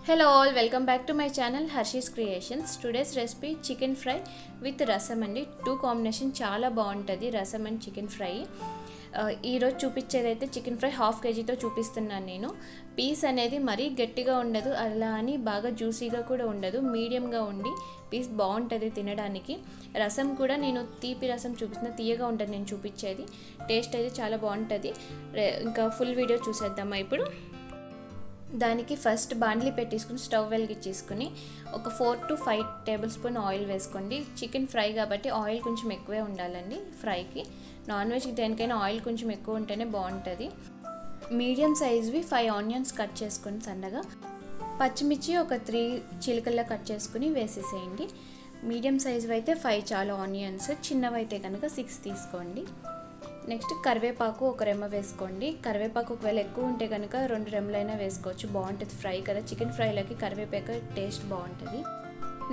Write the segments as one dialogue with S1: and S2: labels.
S1: Hello all, welcome back to my channel Harshis Creations. Today's recipe chicken fry with rasam అండి. Two combination చాలా బాగుంటుంది రసం and chicken fry. ఈరోజు చూపించేదైతే chicken fry half కేజీతో చూపిస్తున్నాను నేను. Piece అనేది మరీ గట్టిగా ఉండదు, అలా అని బాగా జ్యూసీగా కూడా ఉండదు, మీడియంగా ఉండి పీస్ బాగుంటుంది తినడానికి. రసం కూడా నేను తీపి రసం చూపిస్తున్నా, తీయగా ఉంటుంది నేను చూపించేది. టేస్ట్ అయితే చాలా బాగుంటుంది. ఇంకా ఫుల్ వీడియో చూసేద్దామా ఇప్పుడు. దానికి ఫస్ట్ బాండ్లీ పెట్టేసుకుని స్టవ్ వెలిగించేసుకుని ఒక 4 to 5 టేబుల్ స్పూన్ ఆయిల్ వేసుకోండి. చికెన్ ఫ్రై కాబట్టి ఆయిల్ కొంచెం ఎక్కువే ఉండాలండి ఫ్రైకి. నాన్ వెజ్కి దేనికైనా ఆయిల్ కొంచెం ఎక్కువ ఉంటేనే బాగుంటుంది. మీడియం సైజ్వి 5 ఆనియన్స్ కట్ చేసుకొని సన్నగా, పచ్చిమిర్చి ఒక 3 చిలుకల్లా కట్ చేసుకుని వేసేసేయండి. మీడియం సైజ్వి అయితే 5 చాలు ఆనియన్స్, చిన్నవైతే కనుక 6 తీసుకోండి. నెక్స్ట్ కరివేపాకు ఒక రెమ్మ వేసుకోండి. కరివేపాకు ఒకవేళ ఎక్కువ ఉంటే కనుక 2 రెమ్మలైనా వేసుకోవచ్చు, బాగుంటుంది ఫ్రై కదా. చికెన్ ఫ్రైలోకి కరివేపాకు టేస్ట్ బాగుంటుంది.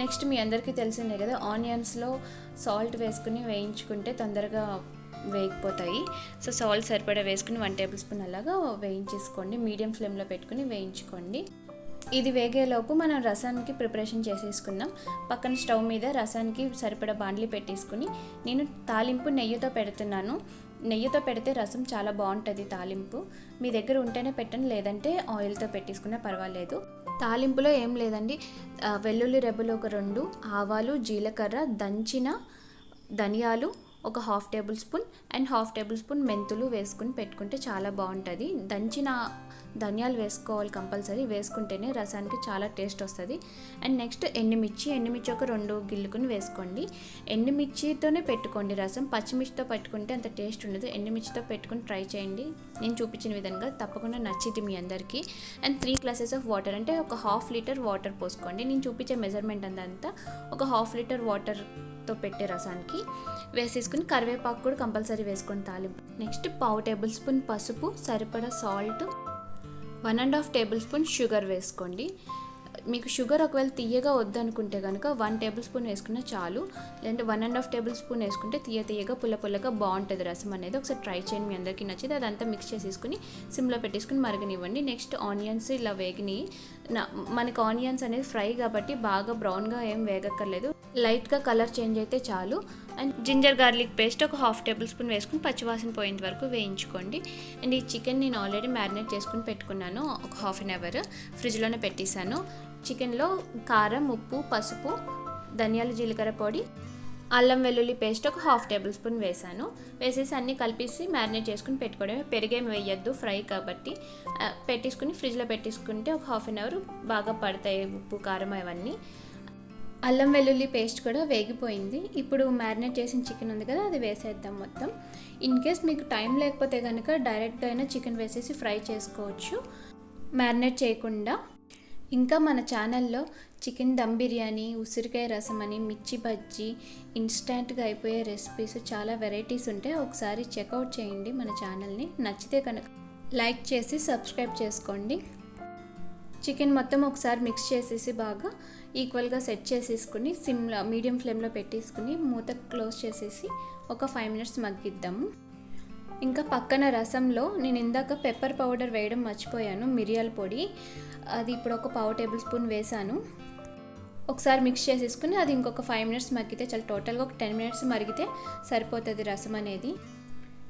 S1: నెక్స్ట్ మీ అందరికీ తెలిసిందే కదా, ఆనియన్స్లో సాల్ట్ వేసుకుని వేయించుకుంటే తొందరగా వేగిపోతాయి. సో సాల్ట్ సరిపడా వేసుకుని 1 టేబుల్ స్పూన్ అలాగా వేయించేసుకోండి. మీడియం ఫ్లేమ్లో పెట్టుకుని వేయించుకోండి. ఇది వేగేలోపు మనం రసానికి ప్రిపరేషన్ చేసేసుకుందాం. పక్కన స్టవ్ మీద రసానికి సరిపడా బాండ్లీ పెట్టేసుకుని నేను తాలింపు నెయ్యితో పెడుతున్నాను. నెయ్యితో పెడితే రసం చాలా బాగుంటుంది తాలింపు. మీ దగ్గర ఉంటేనే పెట్టండి, లేదంటే ఆయిల్తో పెట్టేసుకున్నా పర్వాలేదు. తాలింపులో ఏం లేదండి, వెల్లుల్లి రెబ్బలు ఒక 2, ఆవాలు, జీలకర్ర, దంచిన ధనియాలు ఒక 1/2 table spoon and 1/2 table spoon మెంతులు వేసుకుని పెట్టుకుంటే చాలా బాగుంటుంది. దంచిన ధనియాలు వేసుకోవాలి కంపల్సరీ, వేసుకుంటేనే రసానికి చాలా టేస్ట్ వస్తుంది. అండ్ నెక్స్ట్ ఎండుమిర్చి ఒక 2 గిల్లుకుని వేసుకోండి. ఎండుమిర్చితోనే పెట్టుకోండి రసం, పచ్చిమిర్చితో పెట్టుకుంటే అంత టేస్ట్ ఉండదు. ఎండుమిర్చితో పెట్టుకుని ట్రై చేయండి, నేను చూపించిన విధంగా తప్పకుండా నచ్చింది మీ అందరికీ. అండ్ 3 గ్లాసెస్ ఆఫ్ వాటర్, అంటే ఒక 1/2 లీటర్ వాటర్ పోసుకోండి. నేను చూపించే మెజర్మెంట్ అంతా ఒక 1/2 లీటర్ వాటర్తో పెట్టే రసానికి వేసేసుకుని కరివేపాకు కూడా కంపల్సరీ వేసుకొని తాలింపు. నెక్స్ట్ 1/2 టేబుల్ స్పూన్ పసుపు, సరిపడా సాల్ట్, 1.5 టేబుల్ స్పూన్ షుగర్ వేసుకోండి. మీకు షుగర్ ఒకవేళ తీయగా వద్దనుకుంటే కనుక 1 టేబుల్ స్పూన్ వేసుకున్నా చాలు, లేదంటే 1.5 టేబుల్ స్పూన్ వేసుకుంటే తీయగా పుల్లగా బాగుంటుంది రసం అనేది. ఒకసారి ట్రై చేయండి, మీ అందరికీ నచ్చితే. అదంతా మిక్స్ చేసేసుకుని సిమ్లో పెట్టేసుకుని మరగనివ్వండి. నెక్స్ట్ ఆనియన్స్ ఇలా వేగినాయి. మనకి ఆనియన్స్ అనేది ఫ్రై కాబట్టి బాగా బ్రౌన్గా ఏం వేగక్కర్లేదు, లైట్గా కలర్ చేంజ్ అయితే చాలు. అండ్ జింజర్ గార్లిక్ పేస్ట్ ఒక 1/2 టేబుల్ స్పూన్ వేసుకుని పచ్చివాసన పోయేంత వరకు వేయించుకోండి. అండ్ ఈ చికెన్ నేను ఆల్రెడీ మ్యారినేట్ చేసుకుని పెట్టుకున్నాను, ఒక 1/2 అవర్ ఫ్రిడ్జ్లోనే పెట్టేశాను. చికెన్లో కారం, ఉప్పు, పసుపు, ధనియాలు, జీలకర్ర పొడి, అల్లం వెల్లుల్లి పేస్ట్ ఒక 1/2 టేబుల్ స్పూన్ వేసాను. వేసేసి అన్నీ కలిపేసి మ్యారినేట్ చేసుకుని పెట్టుకోవడమే. పెరిగేమి వేయద్దు ఫ్రై కాబట్టి. పెట్టేసుకుని ఫ్రిడ్జ్లో పెట్టేసుకుంటే ఒక 1/2 అవర్ బాగా పడతాయి ఉప్పు, కారం అవన్నీ. అల్లం వెల్లుల్లి పేస్ట్ కూడా వేగిపోయింది. ఇప్పుడు మ్యారినేట్ చేసిన చికెన్ ఉంది కదా, అది వేసేద్దాం మొత్తం. ఇన్ కేస్ మీకు టైం లేకపోతే కనుక డైరెక్ట్గా అయినా చికెన్ వేసేసి ఫ్రై చేసుకోవచ్చు మ్యారినేట్ చేయకుండా. ఇంకా మన ఛానల్లో చికెన్ దమ్ బిర్యానీ, ఉసిరికాయ రసం అని, మిర్చి బజ్జీ, ఇన్స్టెంట్గా అయిపోయే రెసిపీస్ చాలా వెరైటీస్ ఉంటాయి. ఒకసారి చెక్అవుట్ చేయండి మన ఛానల్ని. నచ్చితే కనుక లైక్ చేసి సబ్స్క్రైబ్ చేసుకోండి. చికెన్ మొత్తం ఒకసారి మిక్స్ చేసేసి బాగా ఈక్వల్గా సెట్ చేసేసుకుని సిమ్లో మీడియం ఫ్లేమ్లో పెట్టేసుకుని మూత క్లోజ్ చేసేసి ఒక 5 మినిట్స్ మగ్గిద్దాము. ఇంకా పక్కన రసంలో నేను ఇందాక పెప్పర్ పౌడర్ వేయడం మర్చిపోయాను, మిరియాల పొడి. అది ఇప్పుడు ఒక 1/2 టేబుల్ స్పూన్ వేసాను. ఒకసారి మిక్స్ చేసేసుకుని అది ఇంకొక 5 మినిట్స్ మగ్గితే చాలా, టోటల్గా ఒక 10 మినిట్స్ మరిగితే సరిపోతుంది రసం అనేది.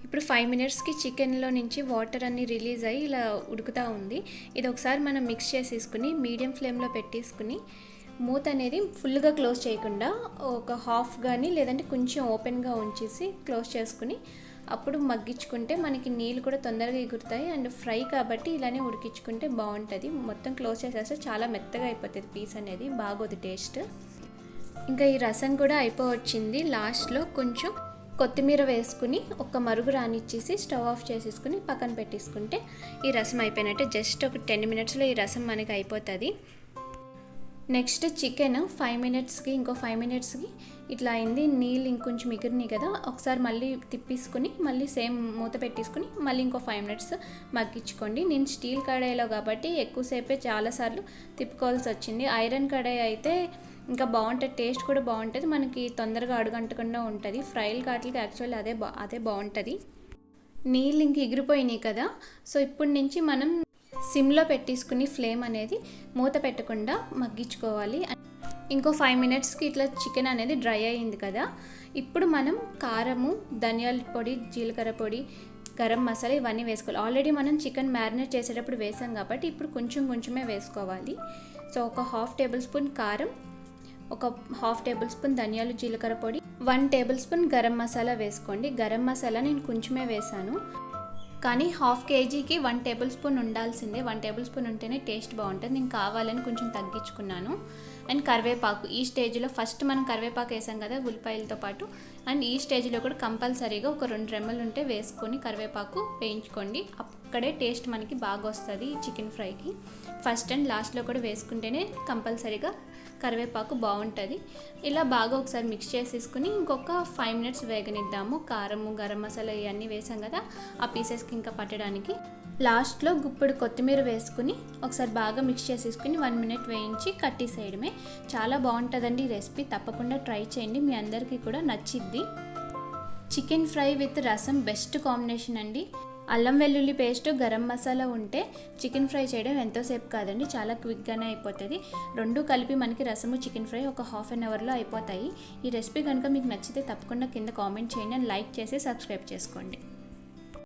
S1: ఇప్పుడు 5 మినిట్స్కి చికెన్లో నుంచి వాటర్ అన్నీ రిలీజ్ అయ్యి ఇలా ఉడుకుతూ ఉంది. ఇది ఒకసారి మనం మిక్స్ చేసేసుకుని మీడియం ఫ్లేమ్లో పెట్టేసుకుని మూత అనేది ఫుల్గా క్లోజ్ చేయకుండా ఒక హాఫ్ కానీ లేదంటే కొంచెం ఓపెన్గా ఉంచేసి క్లోజ్ చేసుకుని అప్పుడు మగ్గించుకుంటే మనకి నీళ్ళు కూడా తొందరగా ఎగురుతాయి. అండ్ ఫ్రై కాబట్టి ఇలానే ఉడికించుకుంటే బాగుంటుంది. మొత్తం క్లోజ్ చేసేస్తే చాలా మెత్తగా అయిపోతుంది పీస్ అనేది, బాగోదు టేస్ట్. ఇంకా ఈ రసం కూడా అయిపోవచ్చింది. లాస్ట్లో కొంచెం కొత్తిమీర వేసుకుని ఒక మరుగు రానిచ్చేసి స్టవ్ ఆఫ్ చేసేసుకుని పక్కన పెట్టేసుకుంటే ఈ రసం అయిపోయినట్టే. జస్ట్ ఒక 10 మినిట్స్లో ఈ రసం మనకి అయిపోతుంది. నెక్స్ట్ చికెన్ 5 మినిట్స్కి ఇంకో 5 మినిట్స్కి ఇట్లా అయింది. నీళ్ళు ఇంకొంచెం మిగిలినాయి కదా, ఒకసారి మళ్ళీ తిప్పేసుకుని మళ్ళీ సేమ్ మూత పెట్టేసుకుని మళ్ళీ ఇంకో 5 మినిట్స్ మగ్గించుకోండి. నేను స్టీల్ కడాయిలో కాబట్టి ఎక్కువసేపే చాలాసార్లు తిప్పుకోవాల్సి వచ్చింది. ఐరన్ కడాయి అయితే ఇంకా బాగుంటుంది, టేస్ట్ కూడా బాగుంటుంది, మనకి తొందరగా అడుగంటకుండా ఉంటుంది. ఫ్రైలు కాట్లకి యాక్చువల్లీ అదే బాగుంటుంది. నీళ్ళు ఇంక ఎగిరిపోయినాయి కదా, సో ఇప్పటి నుంచి మనం సిమ్లో పెట్టేసుకుని ఫ్లేమ్ అనేది మూత పెట్టకుండా మగ్గించుకోవాలి. ఇంకో 5 మినిట్స్కి ఇట్లా చికెన్ అనేది డ్రై అయింది కదా, ఇప్పుడు మనం కారము, ధనియాల పొడి, జీలకర్ర పొడి, గరం మసాలా ఇవన్నీ వేసుకోవాలి. ఆల్రెడీ మనం చికెన్ మ్యారినేట్ చేసేటప్పుడు వేసాం కాబట్టి ఇప్పుడు కొంచెమే వేసుకోవాలి. సో ఒక 1/2 టేబుల్ స్పూన్ కారం, ఒక 1/2 టేబుల్ స్పూన్ ధనియాలు, జీలకర్ర పొడి, 1 టేబుల్ స్పూన్ గరం మసాలా వేసుకోండి. గరం మసాలా నేను కొంచెమే వేసాను, కానీ 1/2 కేజీకి 1 టేబుల్ స్పూన్ ఉండాల్సిందే. 1 టేబుల్ స్పూన్ ఉంటేనే టేస్ట్ బాగుంటుంది. నేను కావాలని కొంచెం తగ్గించుకున్నాను. అండ్ కరివేపాకు, ఈ స్టేజ్లో ఫస్ట్ మనం కరివేపాకు వేసాం కదా ఉల్లిపాయలతో పాటు, అండ్ ఈ స్టేజ్లో కూడా కంపల్సరీగా ఒక 2 రెమ్మలు ఉంటే వేసుకొని కరివేపాకు వేయించుకోండి. అక్కడే టేస్ట్ మనకి బాగా వస్తుంది ఈ చికెన్ ఫ్రైకి. ఫస్ట్ అండ్ లాస్ట్లో కూడా వేసుకుంటేనే కంపల్సరీగా కరివేపాకు బాగుంటుంది. ఇలా బాగా ఒకసారి మిక్స్ చేసేసుకుని ఇంకొక 5 మినిట్స్ వేగనిద్దాము. కారము, గరం మసాలా ఇవన్నీ వేసాం కదా ఆ పీసెస్కి ఇంకా పట్టడానికి. లాస్ట్లో గుప్పుడు కొత్తిమీర వేసుకుని ఒకసారి బాగా మిక్స్ చేసేసుకుని 1 మినిట్ వేయించి కట్టేసేయడమే. చాలా బాగుంటుందండి ఈ రెసిపీ, తప్పకుండా ట్రై చేయండి, మీ అందరికీ కూడా నచ్చిద్ది. చికెన్ ఫ్రై విత్ రసం బెస్ట్ కాంబినేషన్ అండి. అల్లం వెల్లుల్లి పేస్ట్, గరం మసాలా ఉంటే చికెన్ ఫ్రై చేయడం ఎంతోసేపు కాదండి, చాలా క్విక్గానే అయిపోతుంది. రెండు కలిపి మనకి రసము, చికెన్ ఫ్రై ఒక 1/2 అవర్లో అయిపోతాయి. ఈ రెసిపీ కనుక మీకు నచ్చితే తప్పకుండా కింద కామెంట్ చేయండి, అండ్ లైక్ చేసి సబ్స్క్రైబ్ చేసుకోండి.